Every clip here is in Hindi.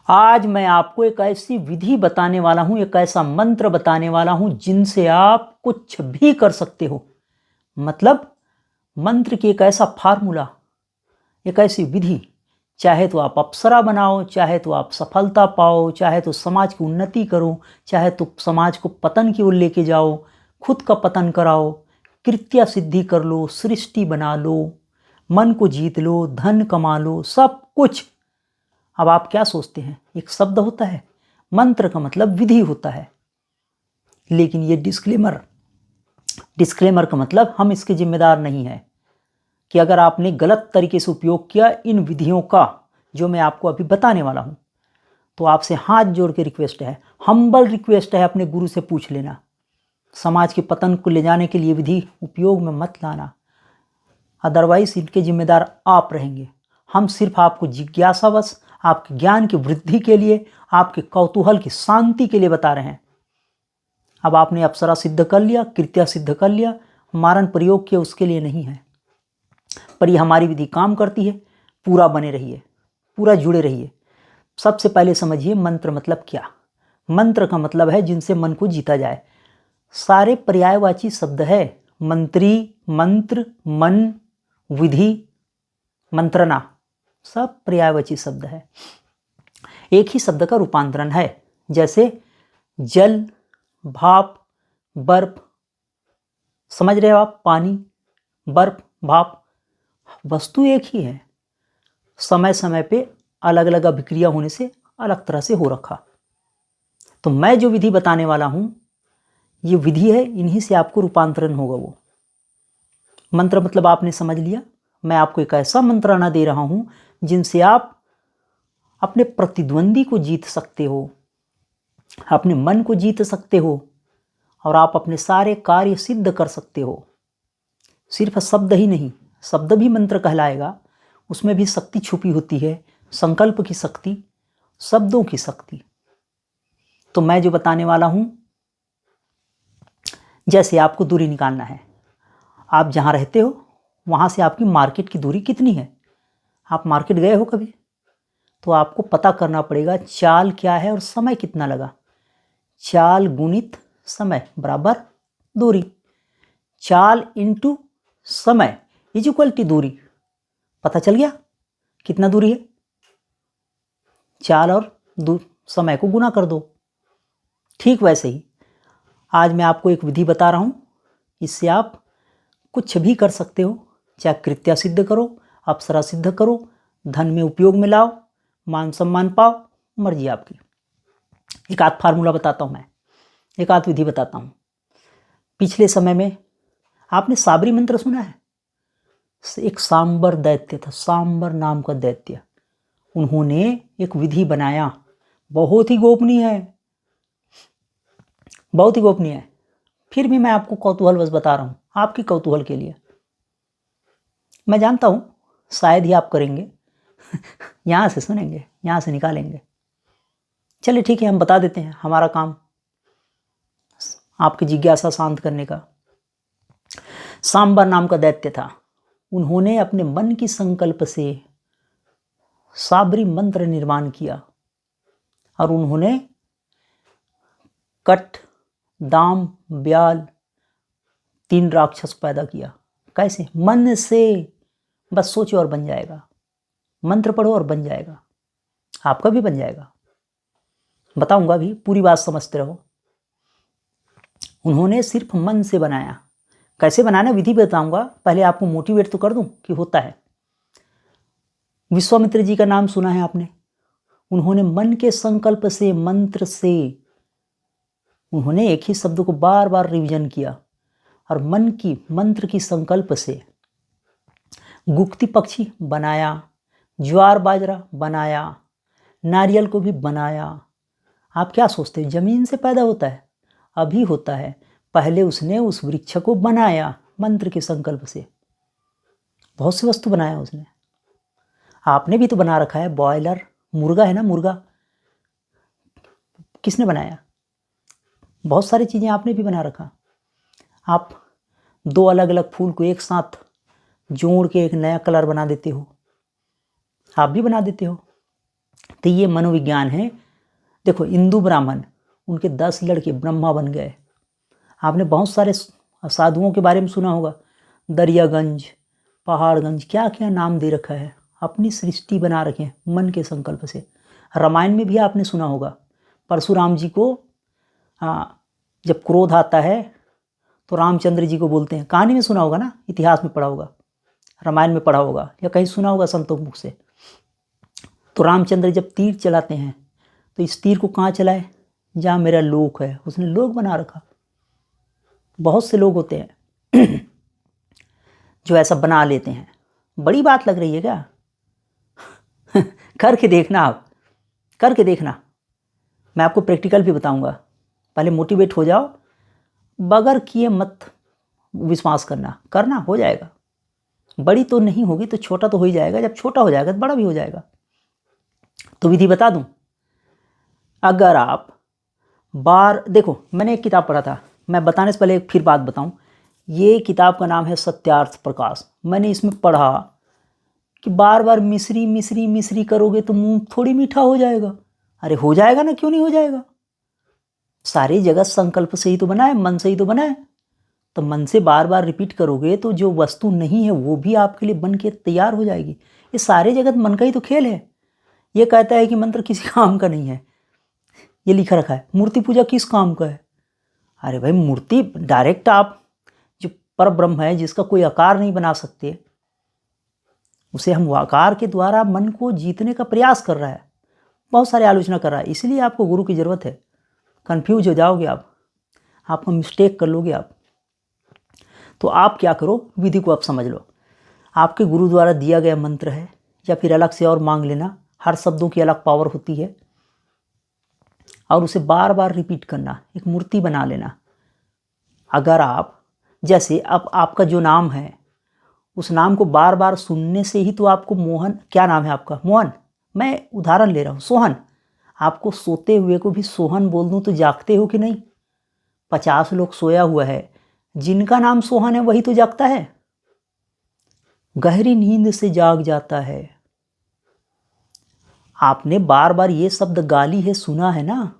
आज मैं आपको एक ऐसी विधि बताने वाला हूं, एक ऐसा मंत्र बताने वाला हूं जिनसे आप कुछ भी कर सकते हो। मतलब मंत्र की एक ऐसा फार्मूला, एक ऐसी विधि, चाहे तो आप अप्सरा बनाओ, चाहे तो आप सफलता पाओ, चाहे तो समाज की उन्नति करो, चाहे तो समाज को पतन की ओर लेके जाओ, खुद का पतन कराओ, कृत्य सिद्धि कर लो, सृष्टि बना लो, मन को जीत लो, धन कमा लो, सब कुछ। अब आप क्या सोचते हैं, एक शब्द होता है, मंत्र का मतलब विधि होता है। लेकिन ये डिस्क्लेमर का मतलब हम इसके जिम्मेदार नहीं हैं कि अगर आपने गलत तरीके से उपयोग किया इन विधियों का, जो मैं आपको अभी बताने वाला हूं, तो आपसे हाथ जोड़ के रिक्वेस्ट है, हम्बल रिक्वेस्ट है, अपने गुरु से पूछ लेना। समाज के पतन को ले जाने के लिए विधि उपयोग में मत लाना, अदरवाइज इनके जिम्मेदार आप रहेंगे। हम सिर्फ आपको जिज्ञासावश, आपके ज्ञान की वृद्धि के लिए, आपके कौतूहल की शांति के लिए बता रहे हैं। अब आपने अप्सरा सिद्ध कर लिया, कृत्या सिद्ध कर लिया, मारण प्रयोग किया, उसके लिए नहीं है। पर ये हमारी विधि काम करती है। पूरा बने रहिए, पूरा जुड़े रहिए। सबसे पहले समझिए मंत्र मतलब क्या। मंत्र का मतलब है जिनसे मन को जीता जाए। सारे पर्यायवाची शब्द है, मंत्री, मंत्र, मन, विधि, मंत्रणा, सब पर्यायवाची शब्द है। एक ही शब्द का रूपांतरण है, जैसे जल, भाप, बर्फ। समझ रहे हो आप? पानी, बर्फ, भाप, वस्तु एक ही है, समय समय पे अलग अलग अभिक्रिया होने से अलग तरह से हो रखा। तो मैं जो विधि बताने वाला हूं, ये विधि है, इन्हीं से आपको रूपांतरण होगा। वो मंत्र मतलब आपने समझ लिया। मैं आपको एक ऐसा मंत्राना दे रहा हूं जिनसे आप अपने प्रतिद्वंदी को जीत सकते हो, अपने मन को जीत सकते हो, और आप अपने सारे कार्य सिद्ध कर सकते हो। सिर्फ शब्द ही नहीं, शब्द भी मंत्र कहलाएगा, उसमें भी शक्ति छुपी होती है, संकल्प की शक्ति, शब्दों की शक्ति। तो मैं जो बताने वाला हूं, जैसे आपको दूरी निकालना है, आप जहां रहते हो वहां से आपकी मार्केट की दूरी कितनी है। आप मार्केट गए हो कभी? तो आपको पता करना पड़ेगा चाल क्या है और समय कितना लगा। चाल गुणित समय बराबर दूरी। चाल इंटू समय इज इक्वल टू दूरी। पता चल गया कितना दूरी है? चाल और समय को गुना कर दो। ठीक वैसे ही आज मैं आपको एक विधि बता रहा हूं, इससे आप कुछ भी कर सकते हो। चाहे कृत्या सिद्ध करो, अप्सरा सिद्ध करो, धन में उपयोग में लाओ, मान सम्मान पाओ, मर्जी आपकी। एक आध फार्मूला बताता हूं मैं, एक आध विधि बताता हूं। पिछले समय में आपने साबरी मंत्र सुना है? एक सांबर दैत्य था, सांबर नाम का दैत्य। उन्होंने एक विधि बनाया, बहुत ही गोपनीय है, बहुत ही गोपनीय है। फिर भी मैं आपको कौतूहलवश बता रहा हूं, आपकी कौतूहल के लिए। मैं जानता हूं शायद ही आप करेंगे यहां से सुनेंगे, यहां से निकालेंगे। चलिए ठीक है, हम बता देते हैं, हमारा काम आपकी जिज्ञासा शांत करने का। सांबर नाम का दैत्य था, उन्होंने अपने मन की संकल्प से साबरी मंत्र निर्माण किया, और उन्होंने कट, दाम, ब्याल, 3 राक्षस पैदा किया। कैसे? मन से। बस सोचो और बन जाएगा। मंत्र पढ़ो और बन जाएगा, आपका भी बन जाएगा। बताऊंगा भी, पूरी बात समझते रहो। उन्होंने सिर्फ मन से बनाया। कैसे बनाना विधि बताऊंगा, पहले आपको मोटिवेट तो कर दूं कि होता है। विश्वामित्र जी का नाम सुना है आपने? उन्होंने मन के संकल्प से, मंत्र से, उन्होंने एक ही शब्द को बार बार रिवीजन किया, और मन की, मंत्र की संकल्प से गुप्ती पक्षी बनाया, ज्वार बाजरा बनाया, नारियल को भी बनाया। आप क्या सोचते हैं जमीन से पैदा होता है? अभी होता है। पहले उसने उस वृक्ष को बनाया मंत्र के संकल्प से। बहुत सी वस्तु बनाया उसने। आपने भी तो बना रखा है, बॉयलर, मुर्गा है ना, मुर्गा किसने बनाया? बहुत सारी चीजें आपने भी बना रखा। आप 2 अलग अलग फूल को एक साथ जोड़ के एक नया कलर बना देते हो, आप भी बना देते हो। तो ये मनोविज्ञान है। देखो इंदु ब्राह्मण, उनके 10 लड़के ब्रह्मा बन गए। आपने बहुत सारे साधुओं के बारे में सुना होगा, दरियागंज, पहाड़गंज, क्या क्या नाम दे रखा है, अपनी सृष्टि बना रखे हैं मन के संकल्प से। रामायण में भी आपने सुना होगा, परशुराम जी को जब क्रोध आता है तो रामचंद्र जी को बोलते हैं, कहानी में सुना होगा ना, इतिहास में पढ़ा होगा, रामायण में पढ़ा होगा या कहीं सुना होगा संतों मुख से। तो रामचंद्र जब तीर चलाते हैं तो इस तीर को कहाँ चलाए, जहाँ मेरा लोक है, उसने लोक बना रखा। बहुत से लोग होते हैं जो ऐसा बना लेते हैं। बड़ी बात लग रही है क्या? करके देखना, आप करके देखना, मैं आपको प्रैक्टिकल भी बताऊंगा। पहले मोटिवेट हो जाओ, बगैर किए मत विश्वास करना हो जाएगा। बड़ी तो नहीं होगी तो छोटा तो हो ही जाएगा, जब छोटा हो जाएगा तो बड़ा भी हो जाएगा। तो विधि बता दूं, अगर आप देखो मैंने एक किताब पढ़ा था, मैं बताने से पहले एक फिर बात बताऊं, ये किताब का नाम है सत्यार्थ प्रकाश। मैंने इसमें पढ़ा कि बार बार मिश्री मिश्री मिश्री करोगे तो मुंह थोड़ी मीठा हो जाएगा। अरे हो जाएगा ना, क्यों नहीं हो जाएगा? सारी जगत संकल्प से ही तो बना है, मन से ही तो बना है। तो मन से बार बार रिपीट करोगे तो जो वस्तु नहीं है वो भी आपके लिए बन के तैयार हो जाएगी। ये सारे जगत मन का ही तो खेल है। ये कहता है कि मंत्र किसी काम का नहीं है, ये लिखा रखा है मूर्ति पूजा किस काम का है। अरे भाई, मूर्ति डायरेक्ट आप जो पर ब्रह्म है, जिसका कोई आकार नहीं बना सकते, उसे हम आकार के द्वारा मन को जीतने का प्रयास कर रहा है, बहुत सारे आलोचना कर रहा है। इसलिए आपको गुरु की ज़रूरत है। कंफ्यूज हो जाओगे आपका मिस्टेक कर लोगे आप। तो आप क्या करो, विधि को आप समझ लो। आपके गुरु द्वारा दिया गया मंत्र है या फिर अलग से और मांग लेना, हर शब्दों की अलग पावर होती है, और उसे बार बार रिपीट करना, एक मूर्ति बना लेना। अगर आप जैसे अब आपका जो नाम है, उस नाम को बार बार सुनने से ही तो आपको मोहन, क्या नाम है आपका? मोहन, मैं उदाहरण ले रहा हूँ, सोहन। आपको सोते हुए को भी सोहन बोल दूँ तो जागते हो कि नहीं? 50 लोग सोया हुआ है, जिनका नाम सोहन है वही तो जागता है, गहरी नींद से जाग जाता है। आपने बार बार ये शब्द गाली है सुना है ना,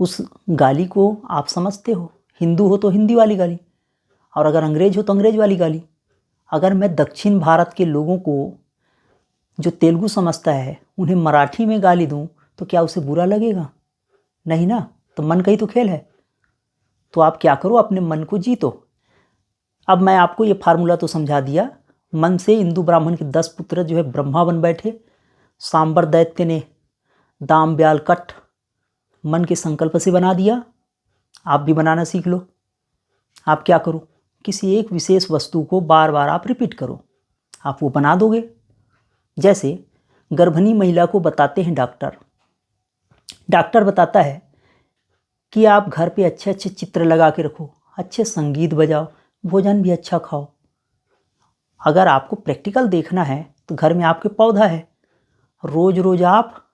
उस गाली को आप समझते हो। हिंदू हो तो हिंदी वाली गाली, और अगर अंग्रेज हो तो अंग्रेज वाली गाली। अगर मैं दक्षिण भारत के लोगों को जो तेलुगु समझता है उन्हें मराठी में गाली दूं तो क्या उसे बुरा लगेगा? नहीं ना। तो मन का ही तो खेल है। तो आप क्या करो, अपने मन को जीतो। अब मैं आपको ये फार्मूला तो समझा दिया। मन से इंदु ब्राह्मण के 10 पुत्र जो है ब्रह्मा बन बैठे। सांबर दैत्य ने दाम ब्याल कट मन के संकल्प से बना दिया। आप भी बनाना सीख लो। आप क्या करो, किसी एक विशेष वस्तु को बार बार आप रिपीट करो, आप वो बना दोगे। जैसे गर्भिणी महिला को बताते हैं डॉक्टर बताता है कि आप घर पे अच्छे अच्छे चित्र लगा के रखो, अच्छे संगीत बजाओ, भोजन भी अच्छा खाओ। अगर आपको प्रैक्टिकल देखना है तो घर में आपके पौधा है, रोज रोज आप,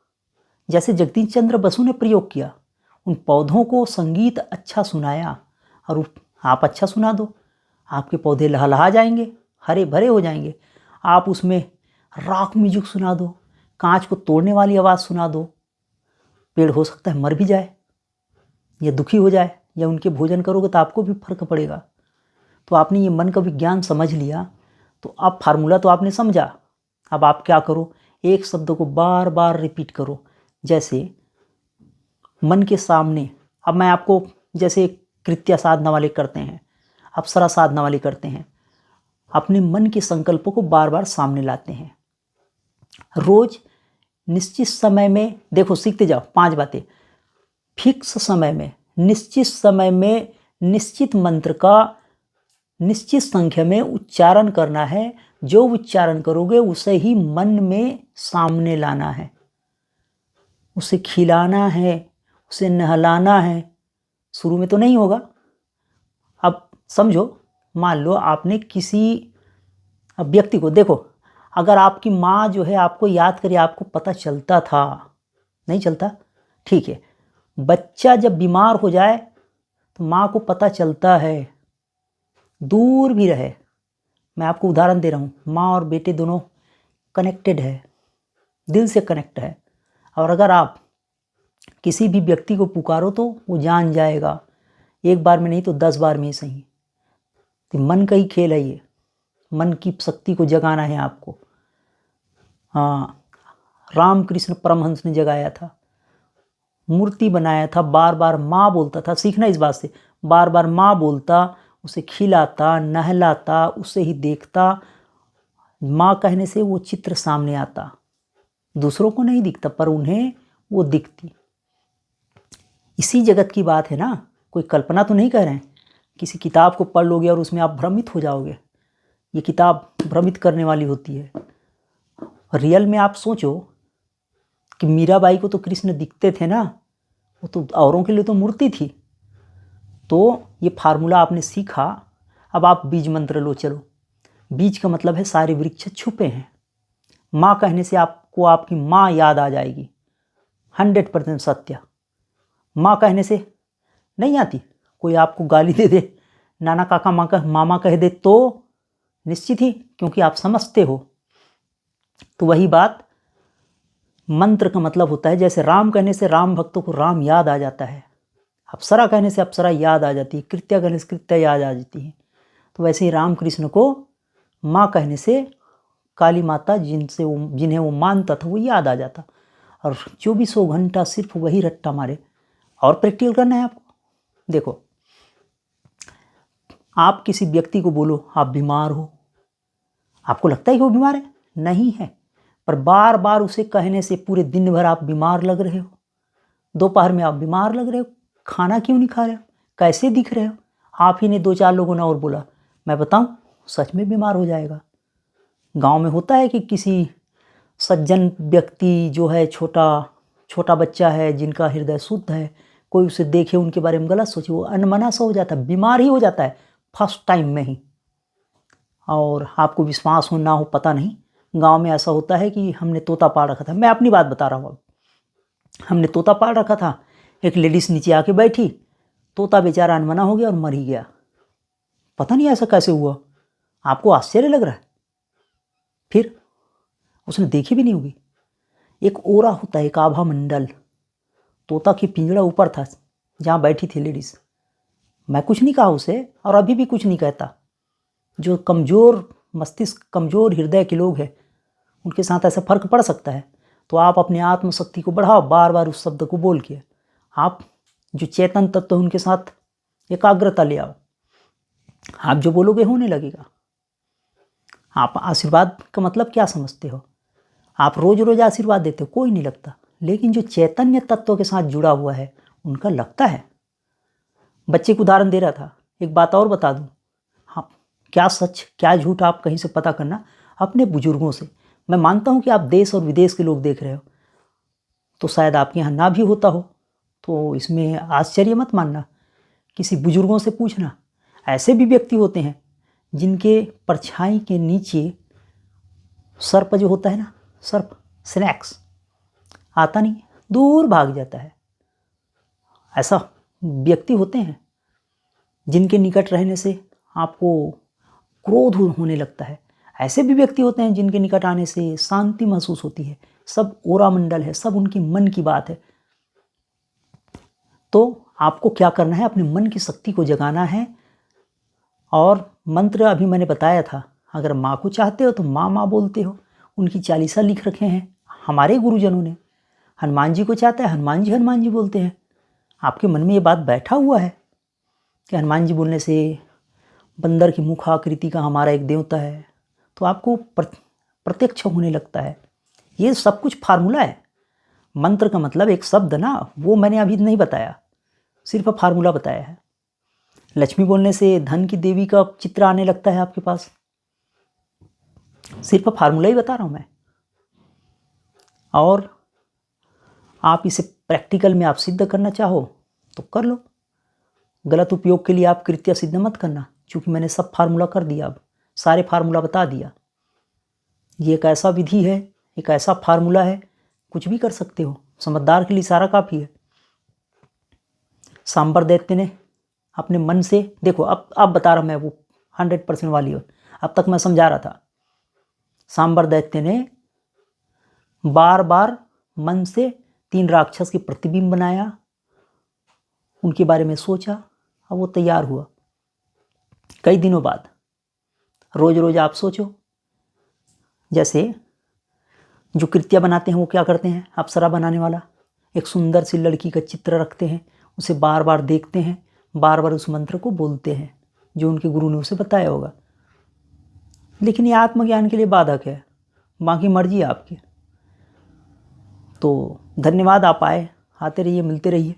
जैसे जगदीश चंद्र बसु ने प्रयोग किया, उन पौधों को संगीत अच्छा सुनाया और आप अच्छा सुना दो, आपके पौधे लहलहा जाएंगे, हरे भरे हो जाएंगे। आप उसमें रॉक म्यूजिक सुना दो, कांच को तोड़ने वाली आवाज़ सुना दो, पेड़ हो सकता है मर भी जाए या दुखी हो जाए, या उनके भोजन करोगे तो आपको भी फर्क पड़ेगा। तो आपने ये मन का विज्ञान समझ लिया, तो अब फार्मूला तो आपने समझा। अब आप क्या करो, एक शब्द को बार बार रिपीट करो। जैसे मन के सामने, अब मैं आपको जैसे कृत्या साधना वाले करते हैं, अप्सरा साधना वाले करते हैं, अपने मन के संकल्पों को बार बार सामने लाते हैं। रोज निश्चित समय में, देखो सीखते जाओ 5 बातें। फिक्स समय में, निश्चित समय में, निश्चित मंत्र का निश्चित संख्या में उच्चारण करना है। जो उच्चारण करोगे उसे ही मन में सामने लाना है, उसे खिलाना है, उसे नहलाना है। शुरू में तो नहीं होगा। अब समझो, मान लो आपने किसी व्यक्ति को, देखो अगर आपकी माँ जो है आपको याद करे, आपको पता चलता था? नहीं चलता। ठीक है, बच्चा जब बीमार हो जाए तो माँ को पता चलता है, दूर भी रहे। मैं आपको उदाहरण दे रहा हूँ, माँ और बेटे दोनों कनेक्टेड है, दिल से कनेक्ट है। और अगर आप किसी भी व्यक्ति को पुकारो तो वो जान जाएगा, एक बार में नहीं तो 10 बार में ही सही। तो मन का ही खेल है ये, मन की शक्ति को जगाना है आपको। हाँ, रामकृष्ण परमहंस ने जगाया था, मूर्ति बनाया था, बार बार माँ बोलता था। सीखना इस बात से, बार बार माँ बोलता, उसे खिलाता, नहलाता, उसे ही देखता। माँ कहने से वो चित्र सामने आता, दूसरों को नहीं दिखता पर उन्हें वो दिखती। इसी जगत की बात है ना, कोई कल्पना तो नहीं कर रहे हैं। किसी किताब को पढ़ लोगे और उसमें आप भ्रमित हो जाओगे। ये किताब भ्रमित करने वाली होती है। रियल में आप सोचो कि मीराबाई को तो कृष्ण दिखते थे ना, वो तो औरों के लिए तो मूर्ति थी। तो ये फार्मूला आपने सीखा, अब आप बीज मंत्र लो। चलो, बीज का मतलब है सारे वृक्ष छुपे हैं। माँ कहने से आपको आपकी माँ याद आ जाएगी, 100% सत्य। माँ कहने से नहीं आती, कोई आपको गाली दे दे, नाना काका मामा कह दे तो निश्चित ही, क्योंकि आप समझते हो। तो वही बात मंत्र का मतलब होता है। जैसे राम कहने से राम भक्तों को राम याद आ जाता है, अप्सरा कहने से अप्सरा याद आ जाती है, कृत्या कहने से कृत्या याद आ जाती है। तो वैसे ही रामकृष्ण को माँ कहने से काली माता जिन्हें वो मानता था वो याद आ जाता। और 2400 घंटा सिर्फ वही रट्टा मारे। और प्रैक्टिकल करना है आपको। देखो, आप किसी व्यक्ति को बोलो आप बीमार हो, आपको लगता है कि वो बीमार है? नहीं है, पर बार बार उसे कहने से पूरे दिन भर आप बीमार लग रहे हो। दोपहर में आप बीमार लग रहे हो, खाना क्यों नहीं खा रहे हो, कैसे दिख रहे हो? आप ही ने 2-4 लोगों ने और बोला, मैं बताऊं, सच में बीमार हो जाएगा। गांव में होता है कि किसी सज्जन व्यक्ति जो है, छोटा बच्चा है जिनका हृदय शुद्ध है, कोई उसे देखे उनके बारे में गलत सोचे, वो अनमना सा हो जाता है, बीमार ही हो जाता है फर्स्ट टाइम में ही। और आपको विश्वास हो ना हो पता नहीं, गांव में ऐसा होता है कि हमने तोता पाल रखा था। मैं अपनी बात बता रहा हूँ। अब हमने तोता पाल रखा था, एक लेडीज नीचे आके बैठी, तोता बेचारा अनमना हो गया और मर ही गया। पता नहीं ऐसा कैसे हुआ, आपको आश्चर्य लग रहा है? फिर उसने देखी भी नहीं होगी। एक ओरा होता है, एक आभा मंडल। तोता की पिंजड़ा ऊपर था जहाँ बैठी थी लेडीज। मैं कुछ नहीं कहा उसे, और अभी भी कुछ नहीं कहता। जो कमज़ोर मस्तिष्क, कमज़ोर हृदय के लोग हैं, उनके साथ ऐसा फर्क पड़ सकता है। तो आप अपने आत्मशक्ति को बढ़ाओ, बार बार उस शब्द को बोल के आप जो चेतन तत्व है उनके साथ एकाग्रता ले आओ। आप जो बोलोगे होने लगेगा। आप आशीर्वाद का मतलब क्या समझते हो? आप रोज रोज आशीर्वाद देते हो, कोई नहीं लगता। लेकिन जो चैतन्य तत्व के साथ जुड़ा हुआ है उनका लगता है। बच्चे को उदाहरण दे रहा था। एक बात और बता दूं, हाँ, क्या सच क्या झूठ आप कहीं से पता करना अपने बुजुर्गों से। मैं मानता हूं कि आप देश और विदेश के लोग देख रहे हो, तो शायद आपके यहाँ ना भी होता हो, तो इसमें आश्चर्य मत मानना। किसी बुजुर्गों से पूछना। ऐसे भी व्यक्ति होते हैं जिनके परछाई के नीचे सर्प जो होता है ना, सर्प, स्नैक्स आता नहीं, दूर भाग जाता है। ऐसा व्यक्ति होते हैं जिनके निकट रहने से आपको क्रोध होने लगता है। ऐसे भी व्यक्ति होते हैं जिनके निकट आने से शांति महसूस होती है। सब ओरा मंडल है, सब उनकी मन की बात है। तो आपको क्या करना है, अपने मन की शक्ति को जगाना है। और मंत्र अभी मैंने बताया था, अगर माँ को चाहते हो तो माँ माँ बोलते हो, उनकी चालीसा लिख रखे हैं हमारे गुरुजनों ने। हनुमान जी को चाहता है हनुमान जी बोलते हैं। आपके मन में ये बात बैठा हुआ है कि हनुमान जी बोलने से बंदर की मुख आकृति का हमारा एक देवता है, तो आपको प्रत्यक्ष होने लगता है। ये सब कुछ फार्मूला है। मंत्र का मतलब एक शब्द ना, वो मैंने अभी नहीं बताया, सिर्फ फार्मूला बताया है। लक्ष्मी बोलने से धन की देवी का चित्र आने लगता है आपके पास, सिर्फ फार्मूला ही बता रहा हूँ मैं। और आप इसे प्रैक्टिकल में आप सिद्ध करना चाहो तो कर लो। गलत उपयोग के लिए आप कृत्य सिद्ध मत करना, क्योंकि मैंने सब फार्मूला कर दिया, अब सारे फार्मूला बता दिया। ये एक ऐसा विधि है, एक ऐसा फार्मूला है, कुछ भी कर सकते हो। समझदार के लिए सारा काफ़ी है। सांबर दैत्य ने अपने मन से, देखो अब बता रहा मैं वो 100% वाली हो, अब तक मैं समझा रहा था। सांबर दैत्य ने बार बार मन से 3 राक्षस के प्रतिबिंब बनाया, उनके बारे में सोचा, अब वो तैयार हुआ। कई दिनों बाद रोज रोज आप सोचो, जैसे जो कृत्या बनाते हैं वो क्या करते हैं, अप्सरा बनाने वाला एक सुंदर सी लड़की का चित्र रखते हैं, उसे बार बार देखते हैं, बार बार उस मंत्र को बोलते हैं जो उनके गुरु ने उसे बताया होगा। लेकिन ये आत्मज्ञान के लिए बाधक है, बाकी मर्जी है आपकी। तो धन्यवाद, आप आए, आते रहिए, मिलते रहिए।